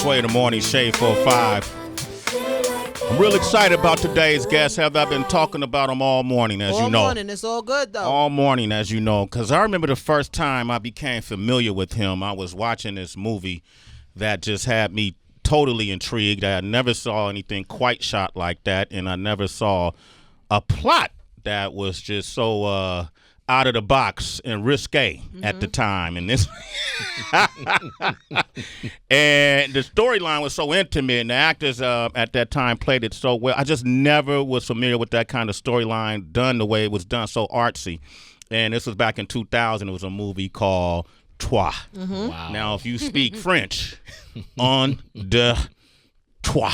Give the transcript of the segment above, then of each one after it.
Sway in the Morning, Shade 45. I'm real excited about today's guest. Have I been talking about him all morning, as you know? All morning. It's all good, though. All morning, as you know. Because I remember the first time I became familiar with him, I was watching this movie that just had me totally intrigued. I never saw anything quite shot like that, and I never saw a plot that was just so out of the box and risque at the time. And this and the storyline was so intimate, and the actors at that time played it so well. I just never was familiar with that kind of storyline done the way it was done, so artsy. And this was back in 2000. It was a movie called Toi. Wow. Now, if you speak French, on the Toi.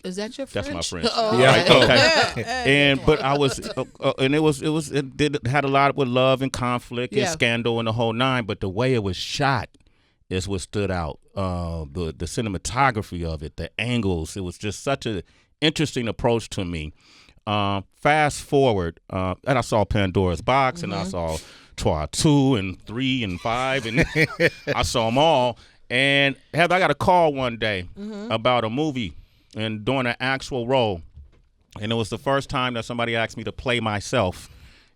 Is that your French? That's my French. Oh, yeah. Right, okay. Yeah. But I was, and it had a lot with love and conflict and scandal and the whole nine. But the way it was shot is what stood out. The cinematography of it, the angles. It was just such an interesting approach to me. Fast forward, and I saw Pandora's Box, and I saw Toi 2 and 3 and 5, and I saw them all. And I got a call one day about a movie and doing an actual role. And it was the first time that somebody asked me to play myself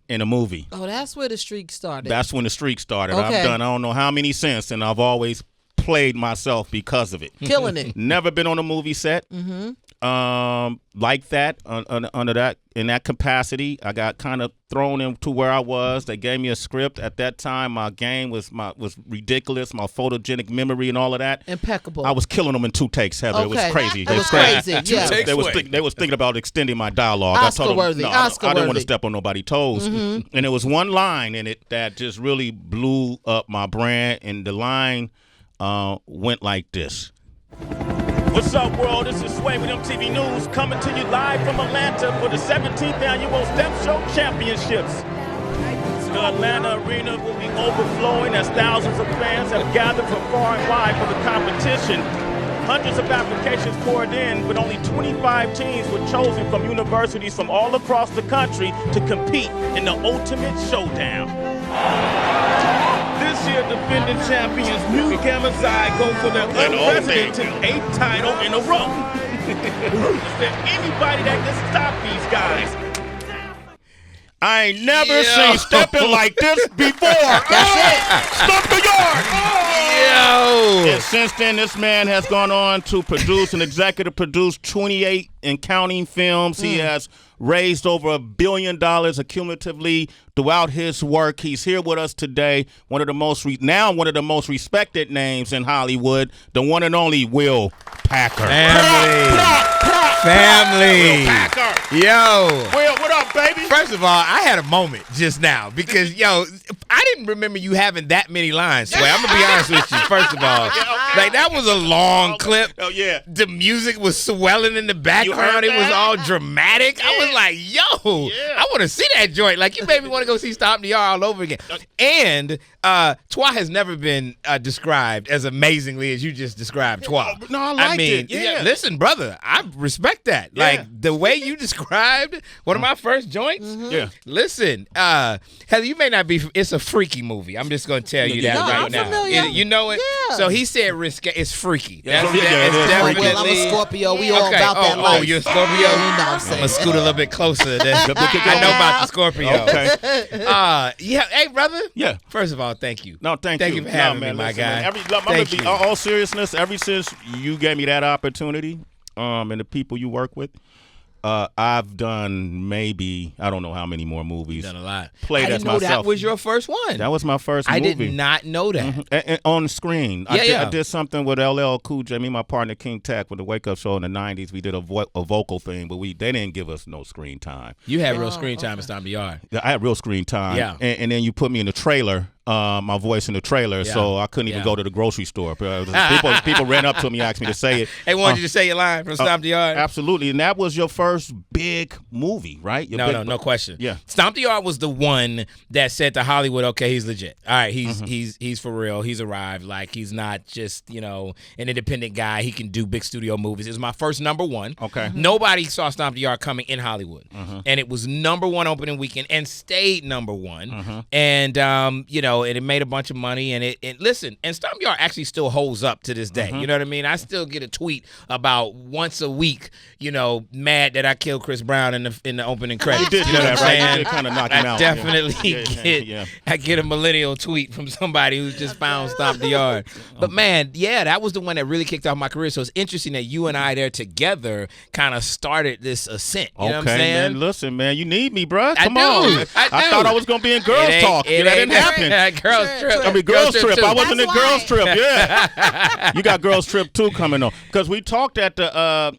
in a movie. Oh, that's where the streak started. That's when the streak started. Okay. I've done I don't know how many since, and I've always played myself because of it. Killing it. Never been on a movie set. Like that, under that, in that capacity. I got kind of thrown into where I was. They gave me a script. At that time, my game was ridiculous, my photogenic memory and all of that. Impeccable. I was killing them in 2 takes, Heather. Okay. It was crazy. It was crazy. Yeah. They was thinking about extending my dialogue. Oscar-worthy. I didn't want to step on nobody's toes. And there was one line in it that just really blew up my brand, and the line went like this. What's up, world? This is Sway with MTV News, coming to you live from Atlanta for the 17th Annual Step Show Championships. The Atlanta arena will be overflowing as thousands of fans have gathered from far and wide for the competition. Hundreds of applications poured in, but only 25 teams were chosen from universities from all across the country to compete in the ultimate showdown. This year, defending champions New Marsai go for their unprecedented 8th title in a row. Is there anybody that can stop these guys? I ain't never seen stepping like this before. That's it. Stomp the Yard. And since then, this man has gone on to produce and executive produce 28 and counting films. He has raised over $1 billion accumulatively throughout his work. He's here with us today. One of the most respected names in Hollywood, the one and only Will Packer. Family. Will Packer. Yo. Will, what up, baby? First of all, I had a moment just now because, I didn't remember you having that many lines, Sway. I'm going to be honest with you, first of all. Like, that was a long clip. Oh, yeah. The music was swelling in the background. It was all dramatic. I was like, I want to see that joint. Like, you made me want to go see Stomp the Yard all over again. And Toi has never been described as amazingly as you just described Toi. No, I liked it. Yeah. Listen, brother, I respect that. Yeah. Like, the way you described one of my first joints. Yeah. Listen, Heather, you may not be. It's a freaky movie. I'm just going to tell you that right I'm now. familiar. You know it. Yeah. So he said risque. It's freaky. Yeah, That's it's definitely. freaky. Well, I'm a Scorpio. We all about that life. Oh, you're a Scorpio. You know what I'm saying? I'm gonna scoot a little bit closer. I know about the Scorpio. Okay. Hey, brother. Yeah. First of all, thank you. No, thank you. Thank you for having me, my guy. Thank you. All seriousness, ever since you gave me that opportunity, and the people you work with, I've done maybe, I don't know how many more movies. You've done a lot. Played I as didn't know myself. that was your first one. That was my first I movie. did not know that. And on the screen. Yeah, I did something with LL Cool J, me and my partner King Tech with the Wake Up Show in the 90s. We did a vocal thing, but they didn't give us no screen time. You had real screen time in Stomp the Yard. I had real screen time. Yeah. And then you put me in the trailer. My voice in the trailer, so I couldn't even go to the grocery store. People ran up to me, asked me to say it. They wanted you to say your line from Stomp the Yard. Absolutely, and that was your first big movie, right? No question. Yeah, Stomp the Yard was the one that said to Hollywood, "Okay, he's legit. All right, he's for real. He's arrived. Like he's not just an independent guy. He can do big studio movies." It was my first #1. Okay, nobody saw Stomp the Yard coming in Hollywood, and it was #1 opening weekend and stayed #1. And know, and it made a bunch of money. And listen, and Stomp the Yard actually still holds up to this day. You know what I mean? I still get a tweet about once a week, you know, mad that I killed Chris Brown in the opening credits. You know what I'm saying? Kind of knock him out. Definitely I get a millennial tweet from somebody who's just found Stomp the Yard. But man, yeah, that was the one that really kicked off my career. So it's interesting that you and I there together kind of started this ascent. You know what I'm saying? Man, listen, man, you need me, bro. Come I on. do. I thought I was gonna be in Girls Talk. That didn't happen. Girls Trip. I mean, Girls Trip. I wasn't in That's Girls Trip. Yeah. You got Girls Trip 2 coming on because we talked at the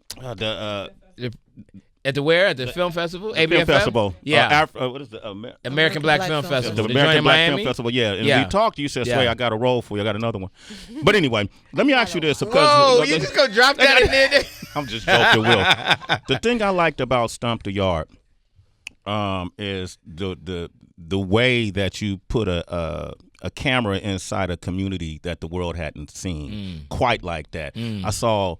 At the where? At the film festival? ABFM? Film Festival. Yeah. What is the American Black Film Festival. The American Black Film Festival, yeah. And we talked. You said, Sway, I got a role for you. I got another one. But anyway, let me ask you this. Whoa, you just gonna drop that in there? I'm just joking, Will. The thing I liked about Stomp the Yard is the way that you put a camera inside a community that the world hadn't seen quite like that. I saw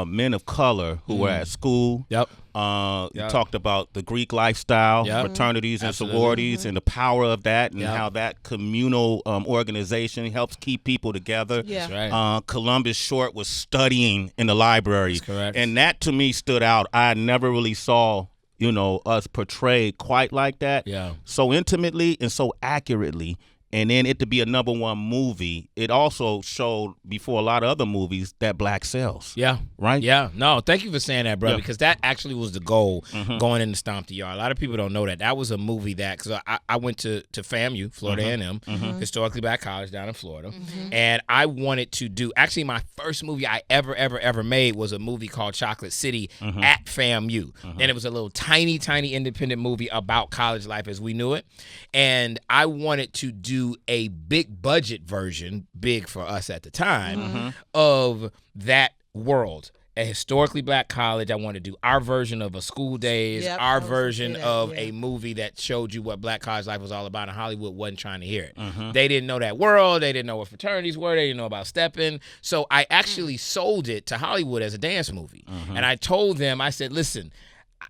men of color who were at school. Talked about the Greek lifestyle, fraternities and sororities, and the power of that, and how that communal organization helps keep people together. That's right. Columbus Short was studying in the library, and that to me stood out. I never really saw, you know, us portrayed quite like that, so intimately and so accurately. And then it to be a #1 movie, it also showed before a lot of other movies that black sells. Yeah. Right? Yeah. No, thank you for saying that, bro, because that actually was the goal going into Stomp the Yard. A lot of people don't know that. That was a movie that, because I went to FAMU, Florida A&M, historically black college down in Florida, and I wanted to do, actually my first movie I ever made was a movie called Chocolate City at FAMU. And it was a little tiny independent movie about college life as we knew it. And I wanted to do a big budget version, big for us at the time, of that world. A historically black college. I wanted to do our version of a School Days, our version of a movie that showed you what black college life was all about, and Hollywood wasn't trying to hear it. They didn't know that world. They didn't know what fraternities were. They didn't know about stepping. So I actually sold it to Hollywood as a dance movie. And I told them, I said, listen,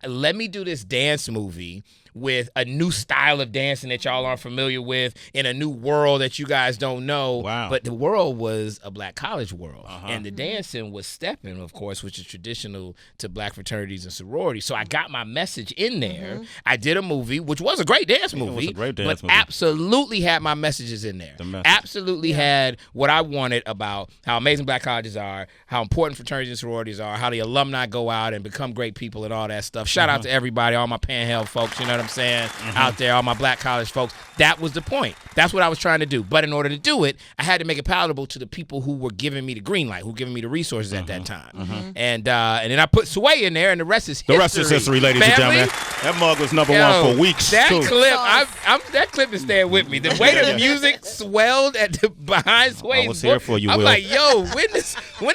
let me do this dance movie with a new style of dancing that y'all aren't familiar with, in a new world that you guys don't know. Wow. But the world was a black college world. And the dancing was stepping, of course, which is traditional to black fraternities and sororities. So I got my message in there. I did a movie, which was a great dance movie. It was a great dance movie. Absolutely had my messages in there. Absolutely had what I wanted about how amazing black colleges are, how important fraternities and sororities are, how the alumni go out and become great people and all that stuff. Shout out to everybody, all my Panhandle folks, you know what I'm saying, out there, all my black college folks. That was the point. That's what I was trying to do. But in order to do it, I had to make it palatable to the people who were giving me the green light, who were giving me the resources at that time. And then I put Sway in there, and the rest is history. The rest is history, ladies and gentlemen. That mug was #1 for weeks. That too. clip, that clip is staying with me. The way the music swelled behind Sway's I was here for you, I'm Will. like, yo, when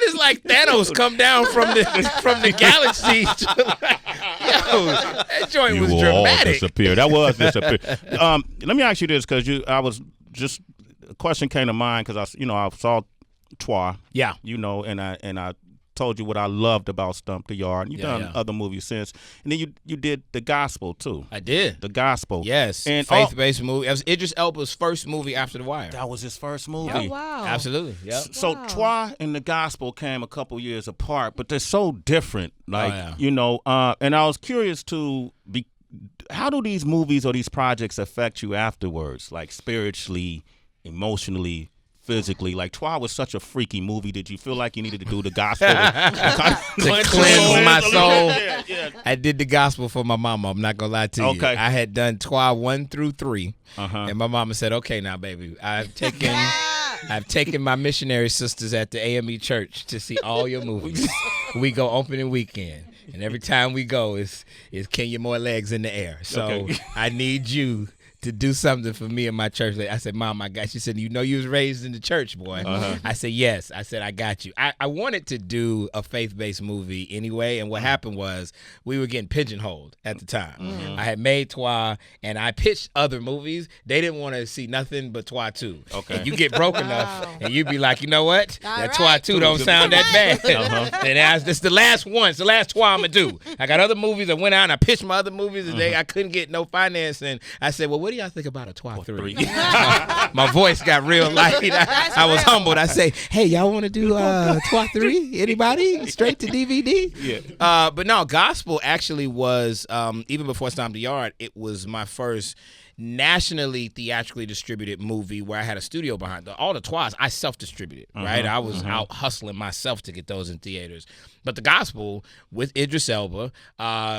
does like Thanos come down from the galaxy? Yo, that joint was dramatic. That was disappear. Let me ask you this, because a question came to mind, because I saw Torey. Yeah. You know, and I told you what I loved about Stomp the Yard. You've done other movies since, and then you did The Gospel too. I did The Gospel. Yes, and faith-based movie. It was Idris Elba's first movie after The Wire. That was his first movie. Oh, wow. Absolutely. Yeah. So Torey and The Gospel came a couple years apart, but they're so different. You know, and I was curious how do these movies or these projects affect you afterwards, like spiritually, emotionally, physically? Like, Torey was such a freaky movie. Did you feel like you needed to do The Gospel to cleanse my soul? I did The Gospel for my mama. I'm not gonna lie to you. I had done Torey 1 through 3, and my mama said, "Okay, now, baby, I've taken my missionary sisters at the AME church to see all your movies. We go opening weekend, and every time we go is can you more legs in the air? So I need you to do something for me and my church." I said, "Mom, I got you." She said, "You know you was raised in the church, boy." I said, "Yes." I said, "I got you." I wanted to do a faith-based movie anyway, and what happened was we were getting pigeonholed at the time. I had made Torey, and I pitched other movies. They didn't want to see nothing but Torey 2. And you get broke enough, and you be like, you know what? That Torey 2 don't sound that bad. And this is the last one. It's the last Torey I'm going to do. I got other movies. I went out and I pitched my other movies, and I couldn't get no financing. I said, well, what do y'all think about a Twa 3? My voice got real light. I was humbled. I say, hey, y'all want to do Twa 3? Anybody? Straight to DVD? Yeah. But no, gospel actually was, even before Stomp the Yard, it was my first nationally theatrically distributed movie where I had a studio behind it. All the Twas I self-distributed, right? I was out hustling myself to get those in theaters. But the gospel with Idris Elba,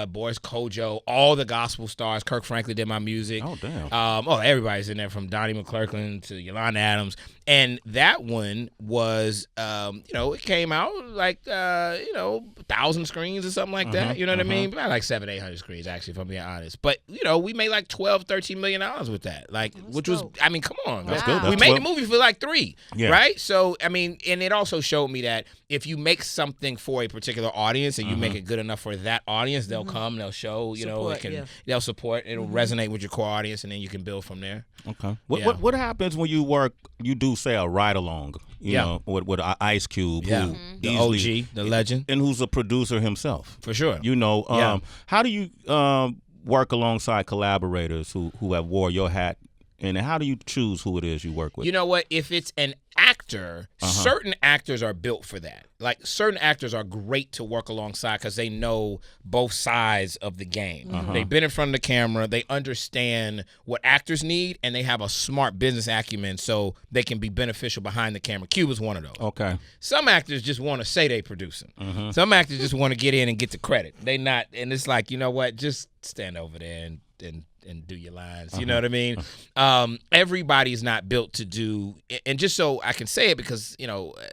Boris Kojo, all the gospel stars. Kirk Franklin did my music. Oh, damn. Everybody's in there from Donnie McClurkin to Yolanda Adams. And that one was, it came out like, 1,000 screens or something like that. You know what I mean? About like 700-800 screens, actually, if I'm being honest. But, we made like $12-13 million with that. Like, which was, I mean, come on. That's good. That's we made the movie for like $3, yeah. right? So, I mean, and it also showed me that if you make something for a particular audience and you make it good enough for that audience, they'll come, they'll show, they'll support, it'll resonate with your core audience, and then you can build from there. Okay. What happens when you do, say, a ride-along, you know, with Ice Cube, who the OG, the legend. And who's a producer himself. For sure. How do you work alongside collaborators who have wore your hat, and how do you choose who it is you work with? You know what? If it's an actor, certain actors are built for that. Like, certain actors are great to work alongside because they know both sides of the game. They've been in front of the camera. They understand what actors need, and they have a smart business acumen so they can be beneficial behind the camera. Cube is one of those. Okay. Some actors just want to say they producing. Some actors just want to get in and get the credit. They not, and it's like, you know what? Just stand over there and do your lines. You know what I mean? Everybody's not built to do, and just so I can say it, because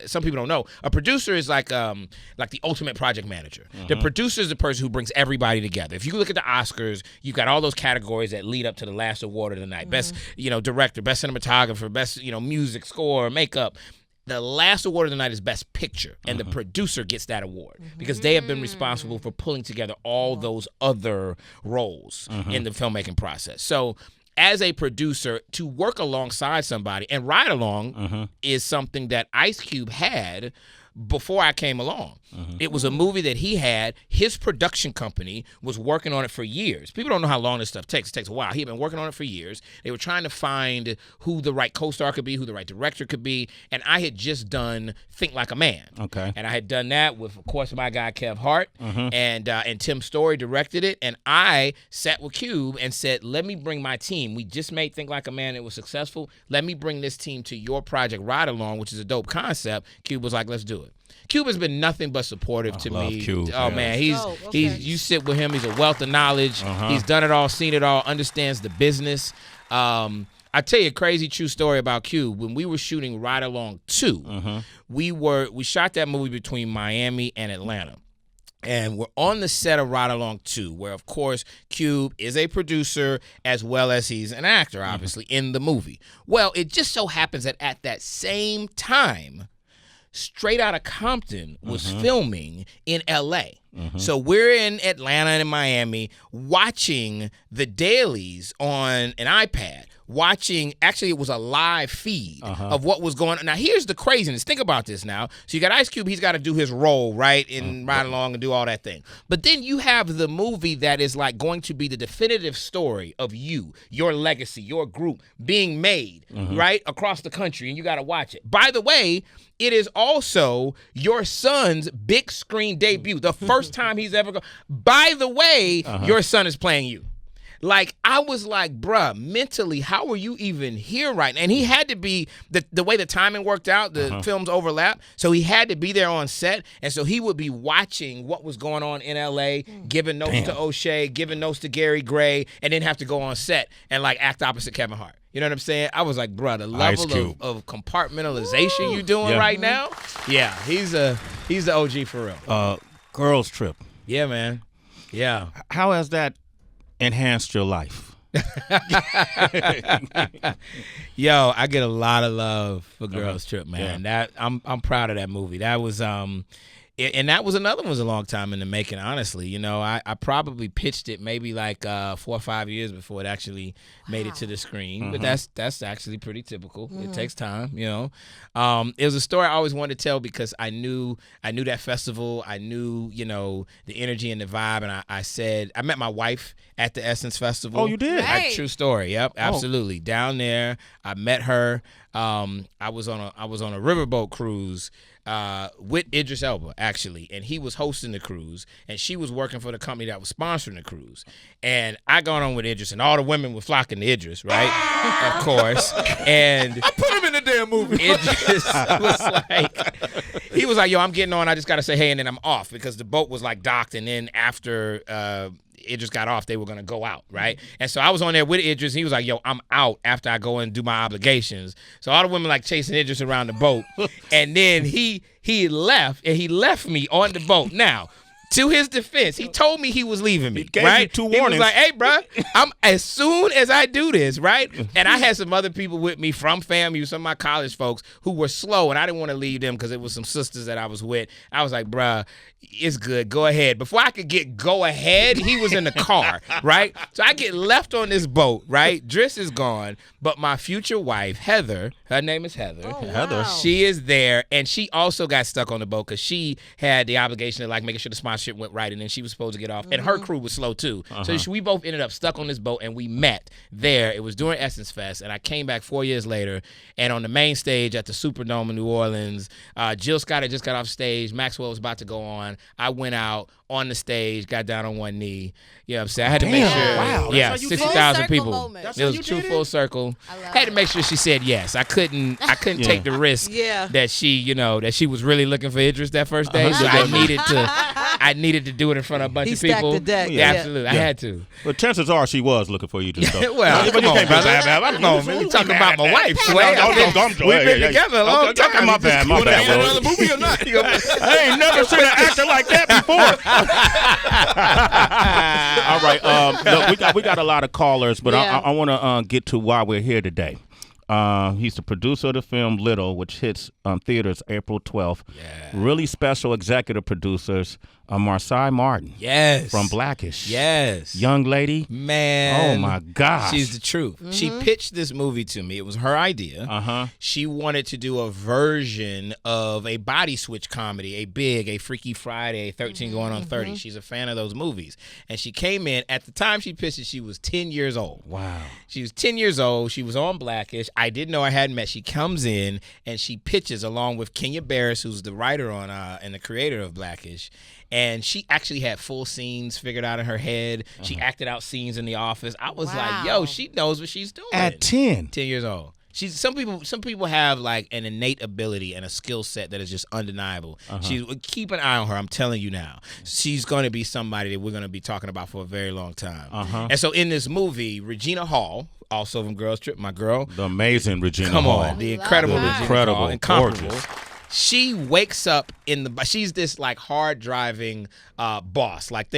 some people don't know, a producer is like the ultimate project manager. The producer is the person who brings everybody together. If you look at the Oscars, you've got all those categories that lead up to the last award of the night: best director, best cinematographer, best music, score, makeup. The last award of the night is Best Picture, and the producer gets that award because they have been responsible for pulling together all those other roles in the filmmaking process. So as a producer, to work alongside somebody and ride along is something that Ice Cube had before I came along. It was a movie that he had. His production company was working on it for years. People don't know how long this stuff takes. It takes a while. He had been working on it for years. They were trying to find who the right co-star could be, who the right director could be, and I had just done Think Like a Man. Okay. And I had done that with, of course, my guy Kev Hart, and Tim Story directed it, and I sat with Cube and said, let me bring my team. We just made Think Like a Man. It was successful. Let me bring this team to your project Ride Along, which is a dope concept. Cube was like, let's do it. Cube has been nothing but supportive to me. Cube, man, he's you sit with him, he's a wealth of knowledge. He's done it all, seen it all, understands the business. I tell you a crazy true story about Cube. When we were shooting Ride Along 2, we shot that movie between Miami and Atlanta. And we're on the set of Ride Along 2, where, of course, Cube is a producer as well as he's an actor, obviously, in the movie. Well, it just so happens that at that same time, Straight Outta Compton was filming in L.A. So we're in Atlanta and in Miami watching the dailies on an iPad. Actually, it was a live feed of what was going on. Now, here's the craziness. Think about this now. So you got Ice Cube. He's got to do his role, right, and ride along and do all that thing. But then you have the movie that is like going to be the definitive story of you, your legacy, your group being made, right, across the country, and you got to watch it. By the way, it is also your son's big screen debut, the first time he's ever gone. By the way, your son is playing you. Like, I was like, bruh, mentally, how are you even here right now? And he had to be, the way the timing worked out, the films overlap, so he had to be there on set, and so he would be watching what was going on in L.A., giving notes to O'Shea, giving notes to Gary Gray, and then have to go on set and, like, act opposite Kevin Hart. You know what I'm saying? I was like, bruh, the level of compartmentalization you doing right now, he's the OG for real. Girls Trip. Yeah, man. Yeah. How has that enhanced your life? Yo, I get a lot of love for Girls Trip, man. That I'm proud of that movie. That was And that was another one was a long time in the making, honestly. You know, I probably pitched it maybe like 4 or 5 years before it actually made it to the screen. But that's actually pretty typical. It takes time, you know. It was a story I always wanted to tell because I knew that festival. I knew, you know, the energy and the vibe. And I said, I met my wife at the Essence Festival. Oh, you did? Right. True story. Yep, absolutely. Down there, I met her. I was on a riverboat cruise with Idris Elba, actually, and he was hosting the cruise, and she was working for the company that was sponsoring the cruise. And I got on with Idris, and all the women were flocking to Idris, right? Of course. And I put him in the damn movie. Idris was like, yo, I'm getting on. I just got to say hey, and then I'm off because the boat was like docked, and then after Idris got off, they were going to go out, right? And so I was on there with Idris. He was like, yo, I'm out after I go and do my obligations. So all the women like chasing Idris around the boat. And then he left, and he left me on the boat. Now, to his defense, he told me he was leaving me, He gave right? you 2 He warnings. was like, hey, bro, as soon as I do this, right? And I had some other people with me from FAMU, some of my college folks who were slow, and I didn't want to leave them because it was some sisters that I was with. I was like, bruh, it's good. Go ahead. Before I could get go ahead, he was in the car, right? So I get left on this boat, right? Driss is gone, but my future wife, Heather, her name is Heather. Oh, Heather. wow. She is there, and she also got stuck on the boat because she had the obligation of like making sure the sponsorship went right, and then she was supposed to get off. And her crew was slow too, so we both ended up stuck on this boat, and we met there. It was during Essence Fest, and I came back 4 years later, and on the main stage at the Superdome in New Orleans, Jill Scott had just got off stage. Maxwell was about to go on. I went out on the stage, got down on one knee. You know what I'm saying? I had to make sure. Wow. Yeah, That's how you 60,000 did it? people. Full circle moment. That's It how was you true did it? full circle. I love Had to make sure she said yes. I couldn't take the risk Yeah. that she was really looking for Idris that first day. So I needed to do it in front of a bunch He of people. stacked the deck. Yeah, Yeah. absolutely. I had to. But chances are she was looking for you just though. Well, But come you on, can't be brother. bad. Come on, man. You talking about my wife, Sway. We've been together a long time. My bad. My bad. Will. Another movie or not? I ain't never seen an actor like that before. All right. Look, we got a lot of callers, but Yeah. I want to get to why we're here today. He's the producer of the film Little, which hits theaters April 12th. Yeah. Really special executive producers, Marsai Martin Yes. from Blackish. Yes. Young lady. Man. Oh, my gosh. She's the truth. She pitched this movie to me. It was her idea. Uh-huh. She wanted to do a version of a body switch comedy, a Freaky Friday, 13 going on 30. She's a fan of those movies. And she came in, at the time she pitched it, she was 10 years old. Wow. She was 10 years old. She was on Blackish. I didn't know I hadn't met. She comes in and she pitches along with Kenya Barris, who's the writer on and the creator of Blackish. And she actually had full scenes figured out in her head. She acted out scenes in the office. I was like, yo, she knows what she's doing. At 10. 10 years old. She's some people have like an innate ability and a skill set that is just undeniable. Keep an eye on her. I'm telling you now. She's going to be somebody that we're going to be talking about for a very long time. And so in this movie, Regina Hall, also from Girls Trip, my girl. The amazing Regina Come Hall. on, the incredible her. Regina Incredible, Hall, incomparable. gorgeous. She wakes up she's this like hard driving boss, like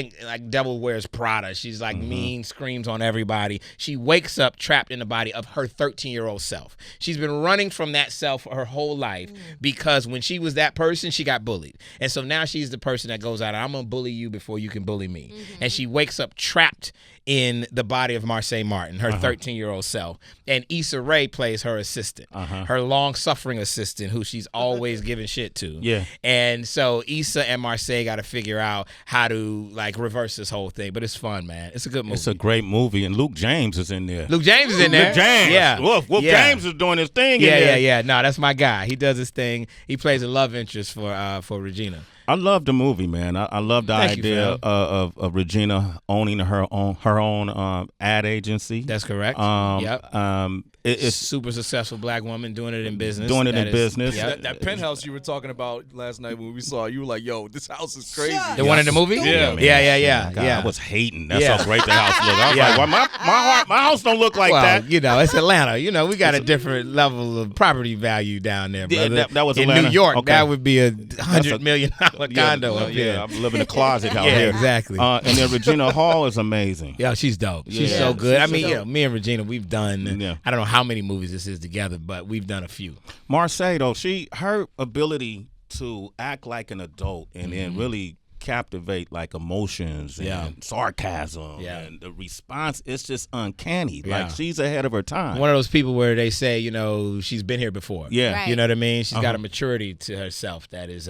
Devil Wears Prada. She's like mean, screams on everybody. She wakes up trapped in the body of her 13-year-old self. She's been running from that self her whole life because when she was that person, she got bullied. And so now she's the person that goes out, I'm going to bully you before you can bully me. And she wakes up trapped in the body of Marsai Martin, her 13-year-old self. And Issa Rae plays her assistant, her long-suffering assistant who she's always giving shit to. Yeah. And so Issa and Marsai got to figure out how to like reverse this whole thing. But it's fun, man. It's a good movie. It's a great movie, and Luke James is in there. Luke James is in there. Luke James. Yeah. Wolf Yeah. James is doing his thing in there. Yeah. No, that's my guy. He does his thing. He plays a love interest for Regina. I love the movie, man. I love the Thank you, idea fam. of Regina owning her own ad agency. That's correct. Yep. It's super successful black woman doing it in business. Doing it That in business. Yep. That penthouse you were talking about last night when we saw it, you were like, yo, this house is crazy. The one in the movie? Yeah, man. Yeah. God, I was hating. That's Yeah. how great the house looked. I was like, well, my house don't look like well, that. you know, it's Atlanta. You know, we got a different level of property value down there, Yeah, brother. that was in Atlanta. New York. Okay. That would be a $100 million condo up here. I'm living in a closet out Yeah, here. exactly. And then Regina Hall is amazing. Yeah, she's dope. She's Yeah. so good. I She's mean, dope. you know, me and Regina, we've done, Yeah. I don't know how many movies this is together, but we've done a few. Marsai, though, her ability to act like an adult and then really captivate like emotions and sarcasm and the response is just uncanny. Like she's ahead of her time. One of those people where they say, you know, she's been here before. Yeah. Right. You know what I mean? She's got a maturity to herself that is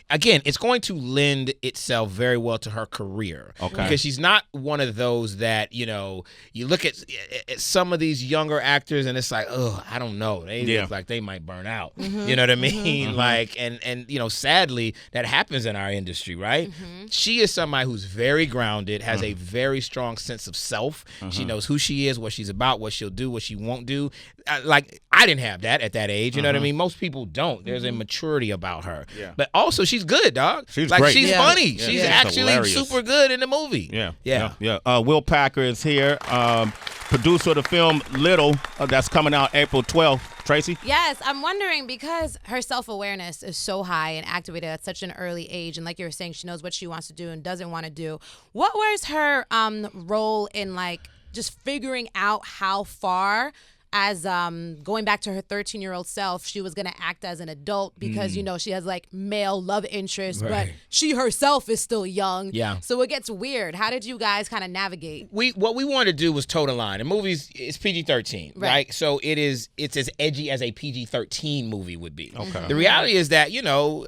again, it's going to lend itself very well to her career. Okay. Because she's not one of those that, you know, you look at some of these younger actors and it's like, oh, I don't know. They look like they might burn out. You know what I mean? Like, and you know, sadly, that happens in our industry, right? She is somebody who's very grounded, has a very strong sense of self. She knows who she is, what she's about, what she'll do, what she won't do. Like, I didn't have that at that age. You know what I mean? Most people don't. There's a maturity about her. Yeah. But also, she's good, dog. She's like, great. She's funny. Yeah. She's Yeah. actually Hilarious. super good in the movie. Yeah. Will Packer is here, producer of the film Little, that's coming out April 12th. Tracy? Yes, I'm wondering, because her self-awareness is so high and activated at such an early age, and like you were saying, she knows what she wants to do and doesn't want to do. What was her role in, like, just figuring out how far, as going back to her 13-year-old self, she was going to act as an adult because, you know, she has, like, male love interests, but she herself is still young. Yeah. So it gets weird. How did you guys kind of navigate? What we wanted to do was toe the line. The movie's it's PG-13, right? So it's as edgy as a PG-13 movie would be. Okay. The reality is that, you know,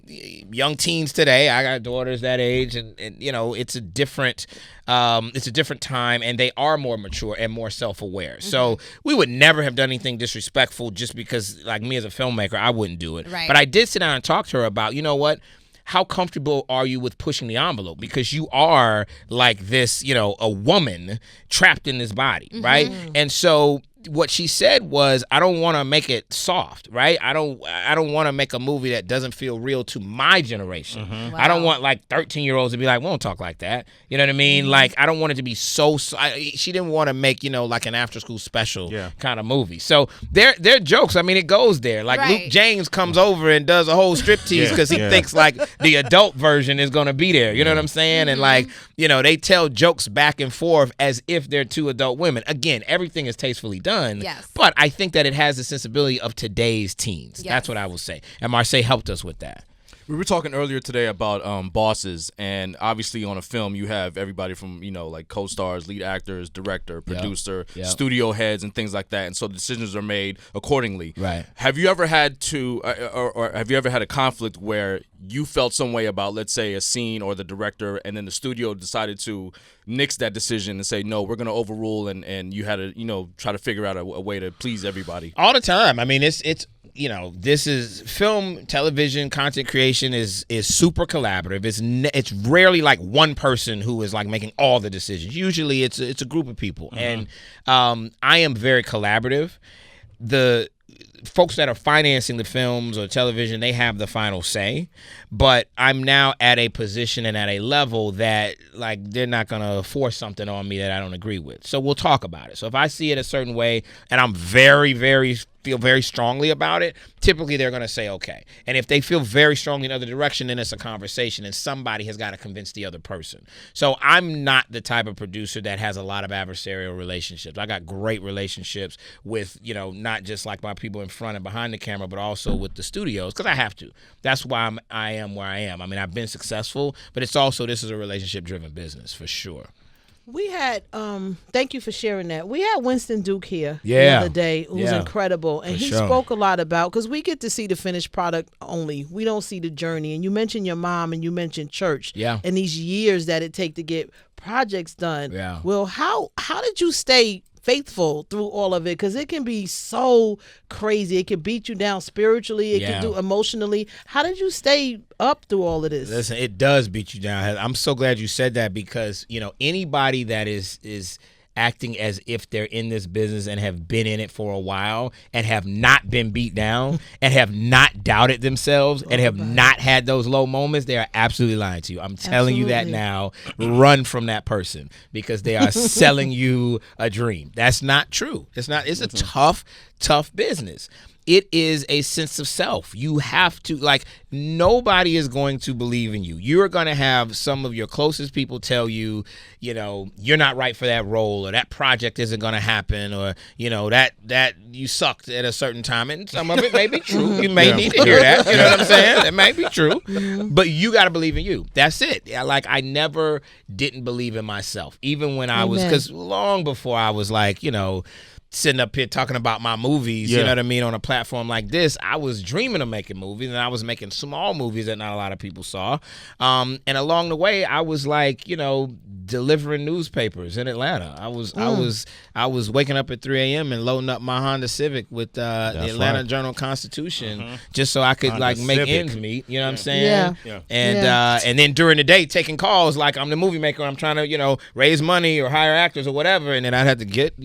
young teens today, I got daughters that age, and you know, it's a different time, and they are more mature and more self-aware. So we would never have done anything disrespectful just because, like, me as a filmmaker, I wouldn't do it. Right. But I did sit down and talk to her about, you know what? How comfortable are you with pushing the envelope? Because you are like this, you know, a woman trapped in this body, right? And so what she said was, I don't want to make it soft, right? I don't want to make a movie that doesn't feel real to my generation. I don't want, like, 13-year-olds to be like, we don't talk like that. You know what I mean? Like, I don't want it to be so she didn't want to make, you know, like an after-school special kind of movie. So they're jokes. I mean, it goes there. Like, Luke James comes over and does a whole striptease because he thinks, like, the adult version is going to be there. You know what I'm saying? And, like, you know, they tell jokes back and forth as if they're two adult women. Again, everything is tastefully done. Yes. But I think that it has the sensibility of today's teens. Yes. That's what I will say. And Marsai helped us with that. We were talking earlier today about bosses, and obviously on a film you have everybody from, you know, like co-stars, lead actors, director, producer, studio heads, and things like that, and so decisions are made accordingly. Right. Have you ever had to, or have you ever had a conflict where you felt some way about, let's say, a scene or the director, and then the studio decided to nix that decision and say, no, we're going to overrule, and you had to, you know, try to figure out a way to please everybody? All the time. I mean, it's you know, this is film, television, content creation is super collaborative. It's rarely like one person who is like making all the decisions. Usually it's a group of people. And I am very collaborative. The folks that are financing the films or television, they have the final say. But I'm now at a position and at a level that, like, they're not going to force something on me that I don't agree with. So we'll talk about it. So if I see it a certain way and I'm feel very strongly about it, typically they're going to say okay. And if they feel very strongly in the other direction, then it's a conversation and somebody has got to convince the other person. So I'm not the type of producer that has a lot of adversarial relationships. I got great relationships with, you know, not just like my people in front and behind the camera, but also with the studios, because I have to. That's why I am where I am. I mean, I've been successful, but it's also, this is a relationship-driven business for sure. We had, thank you for sharing that. We had Winston Duke here the other day, who's incredible. And he spoke a lot about, because we get to see the finished product only. We don't see the journey. And you mentioned your mom and you mentioned church. Yeah. And these years that it take to get projects done. Yeah. Well, how did you stay faithful through all of it? Because it can be so crazy. It can beat you down spiritually. It can do emotionally. How did you stay up through all of this? Listen, it does beat you down. I'm so glad you said that, because, you know, anybody that is acting as if they're in this business and have been in it for a while and have not been beat down and have not doubted themselves and have not had those low moments, they are absolutely lying to you. I'm telling you that now. Run from that person, because they are selling you a dream. That's not true. It's not. It's a tough tough business. It is a sense of self. You have to, like, nobody is going to believe in you. You're going to have some of your closest people tell you, you know, you're not right for that role, or that project isn't going to happen, or, you know, that you sucked at a certain time. And some of it may be true. You may need to hear that. You know what I'm saying? It may be true. But you got to believe in you. That's it. Like, I never didn't believe in myself, even when I was, because long before I was like, you know, sitting up here talking about my movies, you know what I mean, on a platform like this, I was dreaming of making movies, and I was making small movies that not a lot of people saw. And along the way, I was like, you know, delivering newspapers in Atlanta. I was waking up at 3 a.m. and loading up my Honda Civic with the Atlanta Journal-Constitution just so I could Honda make Civic. Ends meet. You know what I'm saying? Yeah. And then during the day, taking calls like I'm the movie maker. I'm trying to, you know, raise money or hire actors or whatever. And then I'd have to get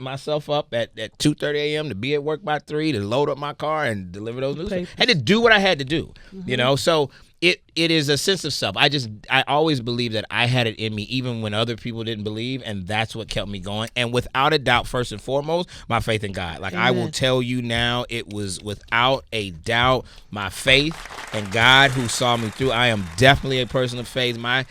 myself up at 2:30 a.m. to be at work by 3 to load up my car and deliver those newspapers. I had to do what I had to do, you know? So it is a sense of self. I always believed that I had it in me even when other people didn't believe, and that's what kept me going. And without a doubt, first and foremost, my faith in God. Like, I will tell you now, it was without a doubt my faith in God who saw me through. I am definitely a person of faith. My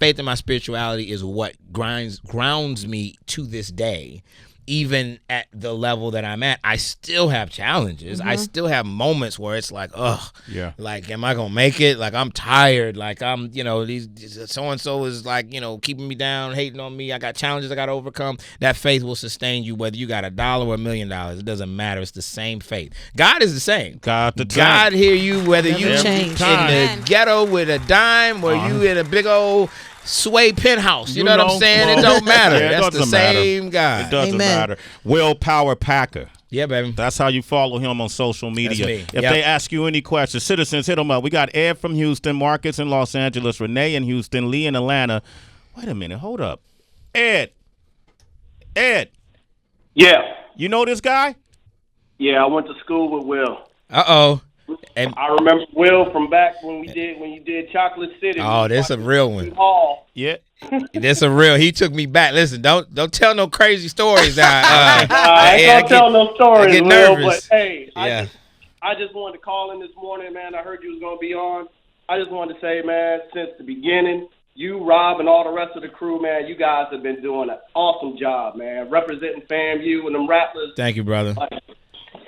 faith and my spirituality is what grounds me to this day. Even at the level that I'm at, I still have challenges. I still have moments where it's like, like, am I gonna make it? Like, I'm tired. Like, I'm, you know, these so-and-so is like, you know, keeping me down, hating on me. I got challenges I got to overcome. That faith will sustain you whether you got $1 or $1 million. It doesn't matter. It's the same faith. God is the same. God hear you whether you in the ghetto with a dime or you in a big old Sway penthouse. You know what I'm saying? It don't matter. That's the same guy. It doesn't matter. Willpower Packer. Yeah, baby. That's how you follow him on social media. That's me. If they ask you any questions, citizens, hit him up. We got Ed from Houston, Marcus in Los Angeles, Renee in Houston, Lee in Atlanta. Wait a minute. Hold up. Ed. Yeah. You know this guy? Yeah, I went to school with Will. Uh-oh. And I remember Will from back when you did Chocolate City. Oh, that's a real one. Yeah. That's a real. He took me back. Listen, don't tell no crazy stories. I ain't gonna tell no stories, I get Will, nervous. but hey, I just wanted to call in this morning, man. I heard you was gonna be on. I just wanted to say, man, since the beginning, you, Rob, and all the rest of the crew, man, you guys have been doing an awesome job, man, representing FAMU and them rappers. Thank you, brother.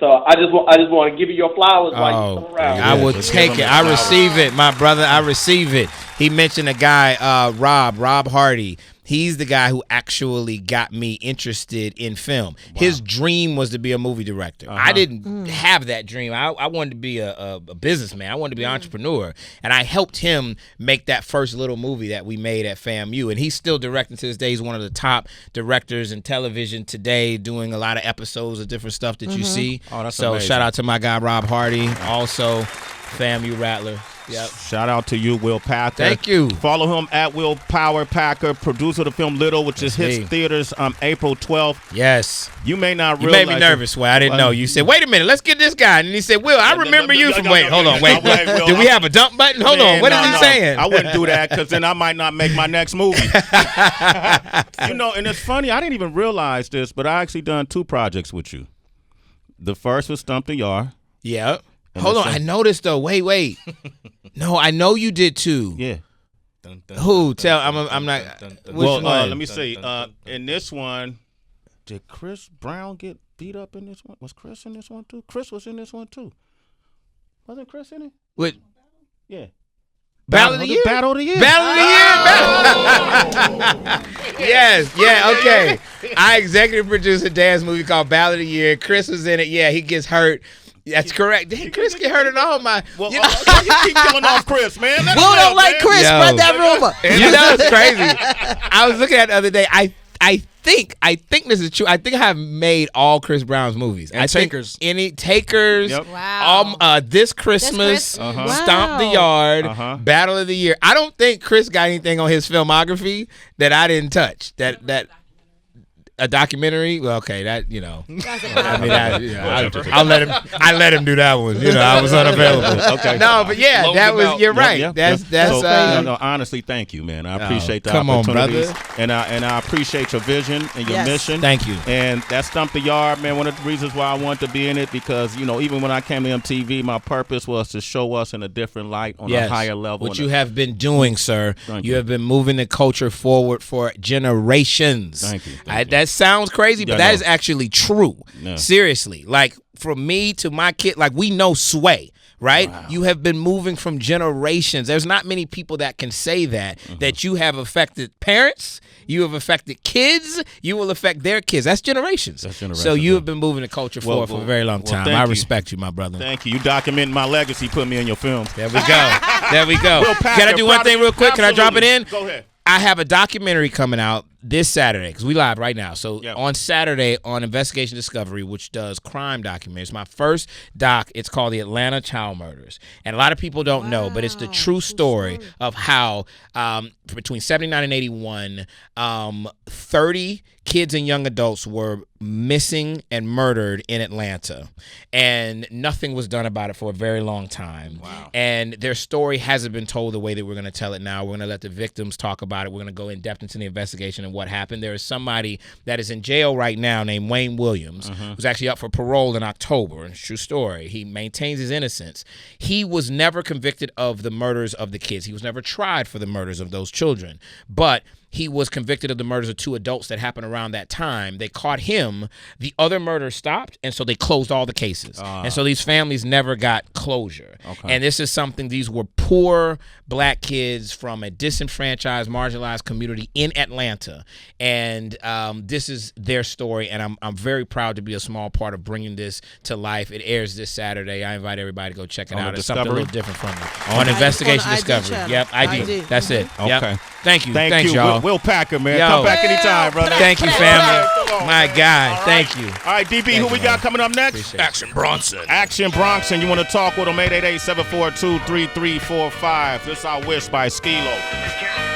So I just want to give you your flowers while you come around. I will take it. I receive it, my brother. I receive it. He mentioned a guy, Rob Hardy. He's the guy who actually got me interested in film. Wow. His dream was to be a movie director. I didn't have that dream. I wanted to be a businessman. I wanted to be an entrepreneur. And I helped him make that first little movie that we made at FAMU. And he's still directing to this day. He's one of the top directors in television today, doing a lot of episodes of different stuff that you see. Oh, that's so amazing. Shout out to my guy, Rob Hardy, also FAMU Rattler. Yep. Shout out to you, Will Packer. Thank you. Follow him at Willpower Packer, producer of the film Little, which hits theaters April 12th. Yes. You may not realize. You made me nervous, Way. I didn't know. You said, wait a minute, let's get this guy. And he said, Will, I remember you from, hold on. Do we have a dump button? Hold on. What is he saying? I wouldn't do that because then I might not make my next movie. You know, and it's funny, I didn't even realize this, but I actually done 2 projects with you. The first was Stomp the Yard. Yep. Hold on, I noticed though. Wait. No, I know you did too. Yeah. Who? Tell. I'm not. Well, let me see. In this one, did Chris Brown get beat up in this one? Was Chris in this one too? Chris was in this one too. Wasn't Chris in it? What? Yeah. Battle of the Year. Battle of the Year. Yes. Yeah. Okay. I executive produced a dance movie called Battle of the Year. Chris was in it. Yeah. He gets hurt. That's correct. Dang, Chris get hurt in all my. Well, you keep killing off Chris, man. Will don't like Chris. Spread that rumor. You know it's crazy. I was looking at it the other day. I think this is true. I think I have made all Chris Brown's movies. And Takers. Takers. Yep. Wow. This Christmas, Stomp the Yard, Battle of the Year. I don't think Chris got anything on his filmography that I didn't touch. a documentary. Well, okay, that you know. I'll let him do that one. You know, I was unavailable. Okay. No, but yeah, that was. You're right. Yeah. That's. So, honestly, thank you, man. I appreciate the opportunities, on, brother. and I appreciate your vision and your mission. Thank you. And that Stomp the Yard, man. One of the reasons why I wanted to be in it because even when I came to MTV, my purpose was to show us in a different light on a higher level. What you have been doing, sir. You have been moving the culture forward for generations. Thank you. That sounds crazy, but that is actually true. Yeah. Seriously, like from me to my kid, like we know Sway. Right? Wow. You have been moving from generations. There's not many people that can say that, that you have affected parents, you have affected kids, you will affect their kids. That's generations. So you have been moving the culture forward for a very long time. I respect you, my brother. Thank you. You documenting my legacy, put me in your film. There we go. There we go. Can I do one thing real quick? Can I drop it in? Go ahead. I have a documentary coming out this Saturday because we live right now. So on Saturday on Investigation Discovery, which does crime documentaries, my first doc, it's called The Atlanta Child Murders. And a lot of people don't know, but it's the true story of how between 79 and 81, 30 kids and young adults were missing and murdered in Atlanta. And nothing was done about it for a very long time. Wow. And their story hasn't been told the way that we're going to tell it now. We're going to let the victims talk about it. We're going to go in depth into the investigation and what happened. There is somebody that is in jail right now named Wayne Williams, who's actually up for parole in October. It's a true story. He maintains his innocence. He was never convicted of the murders of the kids. He was never tried for the murders of those children. But he was convicted of the murders of 2 adults that happened around that time. They caught him. The other murders stopped, and so they closed all the cases. And so these families never got closure. Okay. And this is something, these were poor black kids from a disenfranchised, marginalized community in Atlanta. And this is their story, and I'm very proud to be a small part of bringing this to life. It airs this Saturday. I invite everybody to go check it out. It's something a little different from me. On Investigation Discovery. Yep, ID. That's it. Okay. Yep. Thank you. Thanks, y'all. Will Packer, man. Come back anytime, brother. Thank you, family. My God. Thank you. All right, DB, who we got coming up next? Action Bronson. Action Bronson. You want to talk with him? 888-742-3345. This is Our Wish by Skilo.